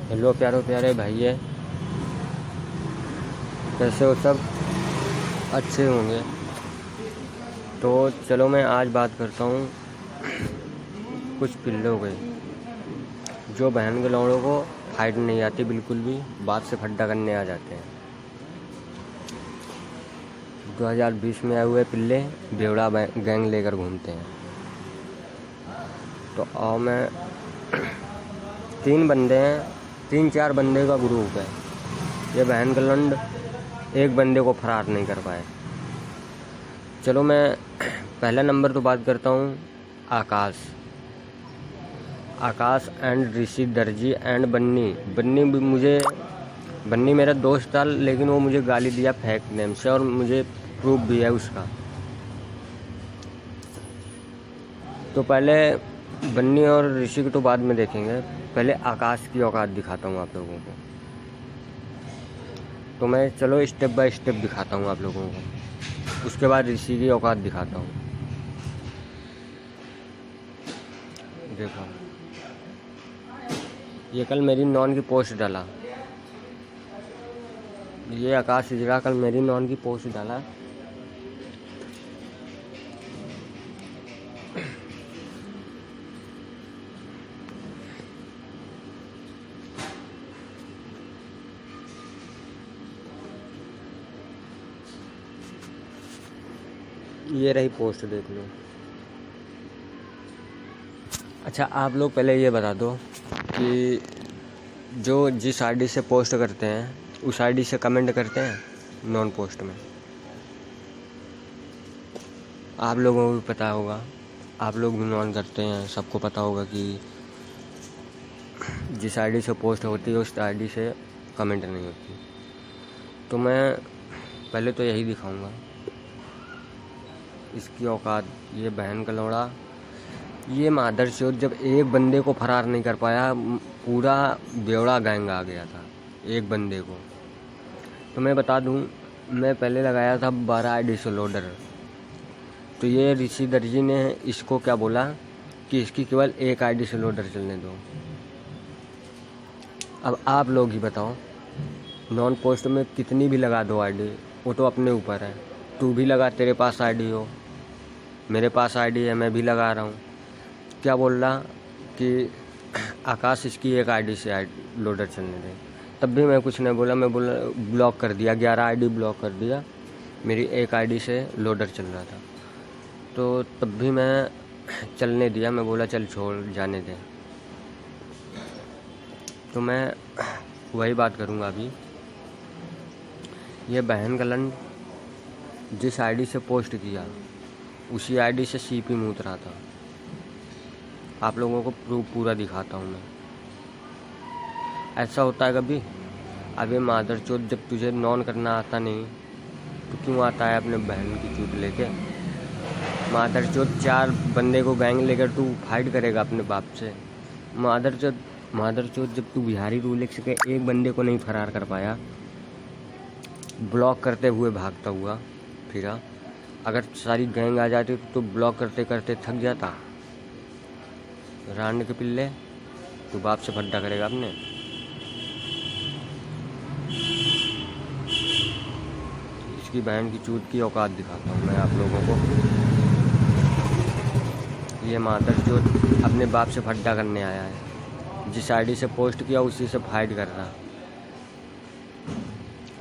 Hello प्यारे प्यारे भाइये, कैसे हो सब? अच्छे होंगे। तो चलो मैं आज बात करता हूँ कुछ पिल्लों की जो बहन के लौड़ों को फाइट नहीं आती बिल्कुल भी, बाप से फड्डा करने आ जाते हैं। 2020 में आए हुए पिल्ले बेवड़ा गैंग लेकर घूमते हैं। तो आओ मैं 3 बंदे हैं, 3-4 बंदे का ग्रुप है। ये बहन का लंड एक बंदे को फरार नहीं कर पाए। चलो मैं पहला नंबर तो बात करता हूँ आकाश एंड ऋषि दर्जी एंड बन्नी मेरा दोस्त था, लेकिन वो मुझे गाली दिया फेक नेम से, और मुझे प्रूफ भी है उसका। तो पहले बन्नी और ऋषि को तो बाद में देखेंगे, पहले आकाश की औकात दिखाता हूँ आप लोगों को। तो मैं चलो स्टेप बाय स्टेप दिखाता हूँ आप लोगों को, उसके बाद ऋषि की औकात दिखाता हूँ। देखो, ये कल मेरी नॉन की पोस्ट डाला, ये आकाश हिजड़ा कल मेरी नॉन की पोस्ट डाला। ये रही पोस्ट, देख लो। अच्छा, आप लोग पहले ये बता दो कि जो जिस आईडी से पोस्ट करते हैं उस आईडी से कमेंट करते हैं नॉन पोस्ट में? आप लोगों को भी पता होगा, आप लोग भी नॉन करते हैं, सबको पता होगा कि जिस आईडी से पोस्ट होती है उस आईडी से कमेंट नहीं होती। तो मैं पहले तो यही दिखाऊंगा इसकी औकात। ये बहन का लौड़ा, ये मादरचोद जब एक बंदे को फरार नहीं कर पाया, पूरा बेवड़ा गैंग आ गया था एक बंदे को। तो मैं बता दूं, मैं पहले लगाया था 12 आईडी से लोडर। तो ये ऋषि दर्जी ने इसको क्या बोला कि इसकी केवल एक आईडी से लोडर चलने दो। अब आप लोग ही बताओ, नॉन पोस्ट में कितनी भी लगा दो आईडी, वो तो अपने ऊपर है। तू भी लगा, तेरे पास आईडी हो, मेरे पास आईडी है, मैं भी लगा रहा हूँ। क्या बोल रहा कि आकाश इसकी एक आईडी से लोडर चलने दे, तब भी मैं कुछ नहीं बोला। मैं बोला ब्लॉक कर दिया, 11 आईडी ब्लॉक कर दिया, मेरी एक आईडी से लोडर चल रहा था। तो तब भी मैं चलने दिया, मैं बोला चल छोड़ जाने दे। तो मैं वही बात करूँगा अभी। ये बहन का लंड जिस आईडी से पोस्ट किया उसी आईडी से सीपी मूत रहा था। आप लोगों को प्रूफ पूरा दिखाता हूँ मैं। ऐसा होता है कभी? अबे मादरचोद, जब तुझे नॉन करना आता नहीं तो क्यों आता है अपने बहन की चूत लेके? मादरचोद 4 बंदे को गैंग लेकर तू फाइट करेगा अपने बाप से? मादरचोद जब तू बिहारी रूलेक्स के एक बंदे को नहीं फरार कर पाया, ब्लॉक करते हुए भागता हुआ फिरा। अगर सारी गैंग आ जाती तो ब्लॉक करते करते थक जाता। रांड के पिल्ले, तू बाप से फड्डा करेगा अपने? इसकी बहन की चूत की औकात दिखाता हूँ मैं आप लोगों को। ये मादरचोद अपने बाप से फड्डा करने आया है, जिस आईडी से पोस्ट किया उसी से फाइट कर रहा।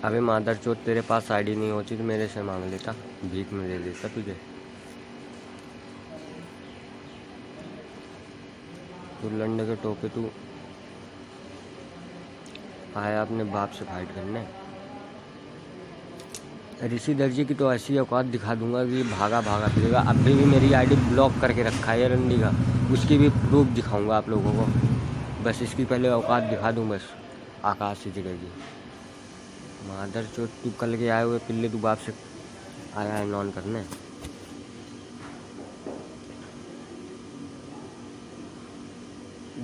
अबे मादरचोद, तेरे पास आईडी नहीं होती तो मेरे से मांग लेता, भीख में दे देता तुझे। तू लंड के टोपे, तू आया अपने बाप से फाइट करने। ऋषि दर्जी की तो ऐसी औकात दिखा दूंगा कि भागा भागा फिरेगा। अभी भी मेरी आईडी ब्लॉक करके रखा है रंडी का, उसकी भी प्रूफ दिखाऊंगा आप लोगों को। बस इसकी पहले औकात दिखा दूं बस। आकाश से जगेगी मादरचोद, तू कल के आए हुए पिल्ले, तू बाप से आया है नॉन करने।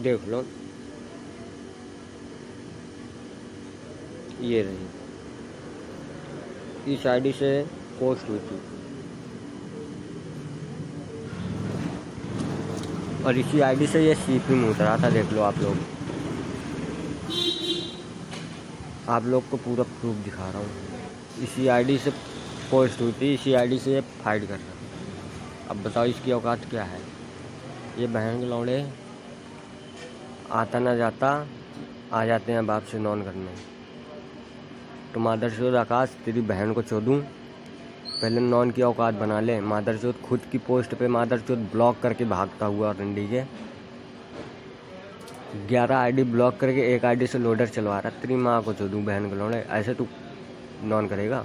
देख लो, ये रही, इस आईडी से पोस्ट हुई थी, और इसी आईडी से ये सीपी में उतरा था। देख लो आप लोग। आप लोग को पूरा प्रूफ दिखा रहा हूँ। इसी आईडी से पोस्ट हुई थी, इसी आईडी से ये फाइट कर रहा है। अब बताओ इसकी औकात क्या है। ये बहन के लौड़े आता ना जाता आ जाते हैं बाप से नॉन करने। तो मादरचोद आकाश तेरी बहन को चोदूँ, पहले नॉन की औकात बना ले। मादरचोद खुद की पोस्ट पे मादरचोद ब्लॉक करके भागता हुआ रंडी के 11 आईडी ब्लॉक करके एक आईडी से लोडर चलवा रहा। तेरी माँ को चोदूँ बहन के लौड़े, ऐसे तू नॉन करेगा?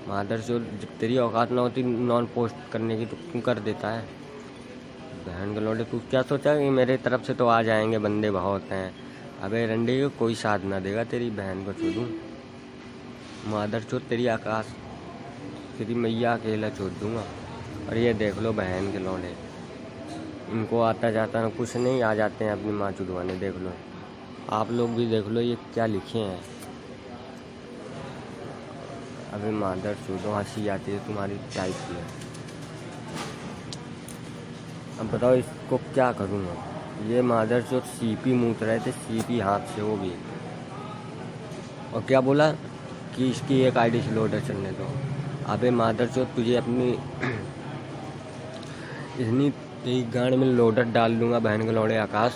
मादरचोद जब तेरी औकात ना होती नॉन पोस्ट करने की तो क्यों कर देता है? बहन के लौड़े तू क्या सोचा कि मेरे तरफ से तो आ जाएंगे बंदे बहुत हैं। अबे रंडी को कोई साथ ना देगा, तेरी बहन को चोदूँ। मादरचोद तेरी आकाश तेरी मैया अकेला चोद दूँगा। और ये देख लो बहन के लौड़े, इनको आता जाता ना कुछ नहीं, आ जाते हैं अपनी माँ चुदवाने। देख लो आप लोग भी देख लो ये क्या लिखे हैं। अबे मादरचोद हंसी आती है तुम्हारी टाइप की है। अब बताओ इसको क्या करूँगा। ये मादरचोद सीपी मूत रहे थे, सीपी हाथ से, वो भी। और क्या बोला कि इसकी एक आईडी से लोडर चलने दो। अबे मादरचोद तुझे अपनी इतनी तेरी गांड में लोडर डाल दूंगा बहन के लौड़े आकाश,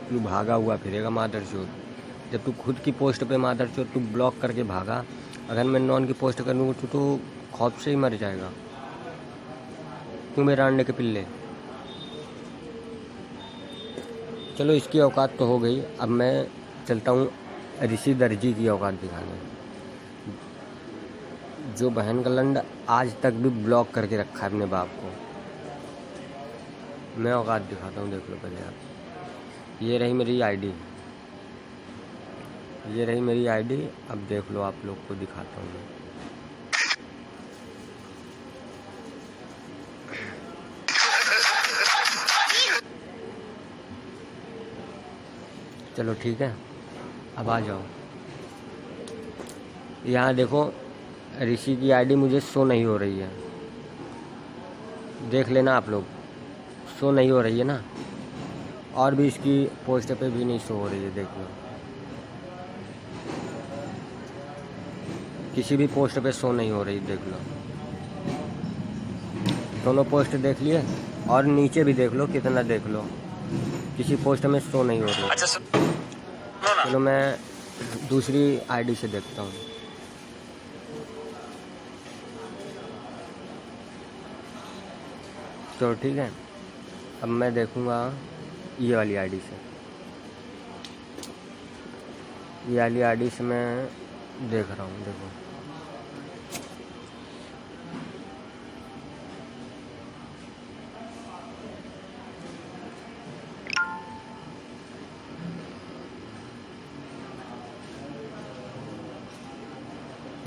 तू भागा हुआ फिरेगा मादरचोद। जब तू खुद की पोस्ट पे मादरचोद तू ब्लॉक करके भागा, अगर मैं नॉन की पोस्ट कर लूँगा तो खौफ से ही मर जाएगा। क्यों मेरे अंडे के पिल्ले। चलो इसकी औकात तो हो गई, अब मैं चलता हूँ ऋषि दर्जी की औकात दिखाने, जो बहन का लंड आज तक भी ब्लॉक करके रखा है अपने बाप को। मैं औकात दिखाता हूँ, देख लो पहले आप। ये रही मेरी आईडी, ये रही मेरी आईडी। अब देख लो आप लोग को दिखाता हूँ मैं। चलो ठीक है, अब आ जाओ। यहाँ देखो ऋषि की आईडी मुझे शो नहीं हो रही है, देख लेना आप लोग, शो नहीं हो रही है ना। और भी इसकी पोस्ट पे भी नहीं शो हो रही है, देख लो। किसी भी पोस्ट पे शो नहीं हो रही, देख लो। दोनों पोस्ट देख लिए और नीचे भी देख लो, कितना देख लो, किसी पोस्ट में शो नहीं हो रही। अच्छा चलो मैं दूसरी आईडी से देखता हूँ। तो ठीक है, अब मैं देखूँगा ये वाली आईडी से। ये वाली आईडी से मैं देख रहा हूँ, देखो।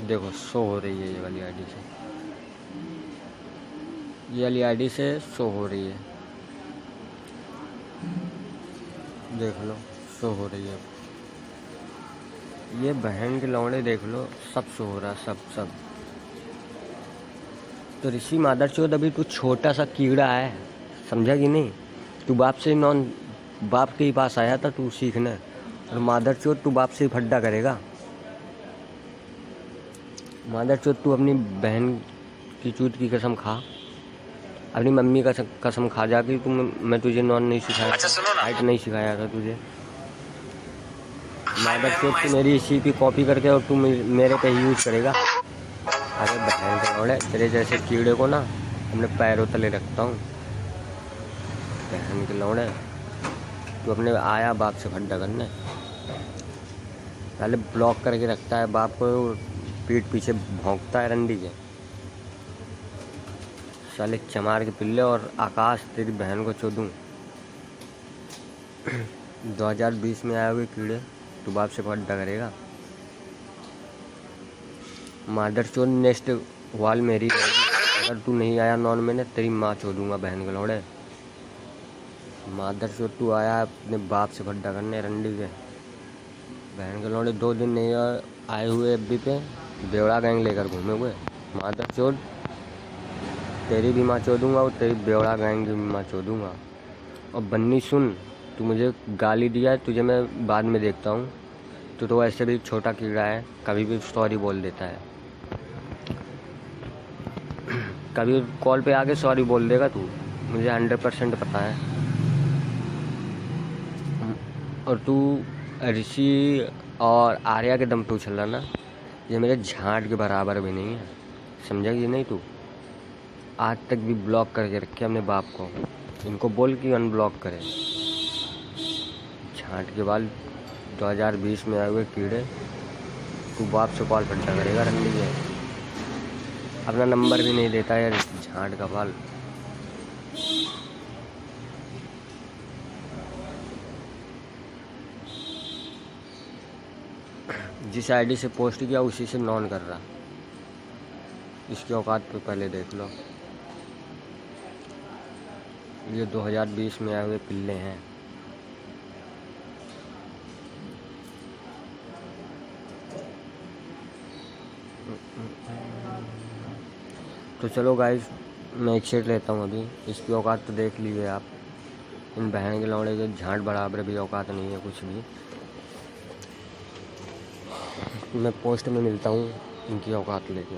देखो शो हो रही है ये वाली आईडी से, ये वाली आईडी से शो हो रही है, देख लो शो हो रही है। ये बहन के लौड़े देख लो, सब शो हो रहा, सब। तो ऋषि मादरचोद अभी तू छोटा सा कीड़ा है, समझा कि नहीं? तू बाप से नॉन, बाप के ही पास आया था तू सीखने, और मादरचोद तू बाप से ही फड्डा करेगा। मादरचोद तू अपनी बहन की चूत की कसम खा, अपनी मम्मी का कसम खा जाके तू, मैं तुझे नॉन नहीं सिखाया, हाइट नहीं सिखाया था तुझे। मादरचोद तू मेरी इसी की कॉपी करके और तू मेरे पे ही यूज करेगा। अरे बहन के लौड़े, तेरे जैसे कीड़े को ना अपने पैरों तले रखता हूँ। बहन के लौड़े तू अपने आया बाप से फड्डा करने, पहले ब्लॉक करके रखता है बाप को, पीठ पीछे भौंकता है रंडी के साले चमार के पिल्ले। और आकाश तेरी बहन को चोदूँ। 2020 में आए हुए कीड़े, तू बाप से फड्डा करेगा। मादरचोद नेक्स्ट वाल मेरी रहेगी, अगर तू नहीं आया नॉन में, तेरी माँ चोदूँगा बहन के लौड़े। मादरचोद तू आया अपने बाप से फड्डा करने रंडी के, बहन के लौड़े 2 दिन नहीं आए हुए एफबी पे, बेवड़ा गैंग लेकर घूमे हुए। मादरचोद तेरी भी माँ चोदूँगा और तेरी बेवड़ा गैंग की भी माँ चोदूँगा। और बन्नी सुन, तू मुझे गाली दिया है, तुझे मैं बाद में देखता हूँ। तू तो ऐसे भी छोटा कीड़ा है, कभी भी सॉरी बोल देता है। कभी कॉल पे आके सॉरी बोल देगा तू, मुझे 100% पता है। और तू ऋषि और आर्या के दम पे उछल रहा ना, ये मेरे झांट के बराबर भी नहीं है, समझा कि नहीं तू? आज तक भी ब्लॉक करके रखे अपने बाप को, इनको बोल कि अनब्लॉक करे। झांट के बाल 2020 में आए हुए कीड़े, तू बाप से कॉल पलटा करेगा रंडी के। अपना नंबर भी नहीं देता यार, झांट का बाल। जिस आईडी से पोस्ट किया उसी से नॉन कर रहा, इसकी औकात पे पहले देख लो। ये 2020 में आए हुए पिल्ले हैं। तो चलो गाइस, मैं एक शेट लेता हूँ अभी। इसकी औकात तो देख लीजिए आप, इन बहन के लौड़े के झांट बराबर भी औकात नहीं है कुछ भी। मैं पोस्ट में मिलता हूँ इनकी औकात लेके।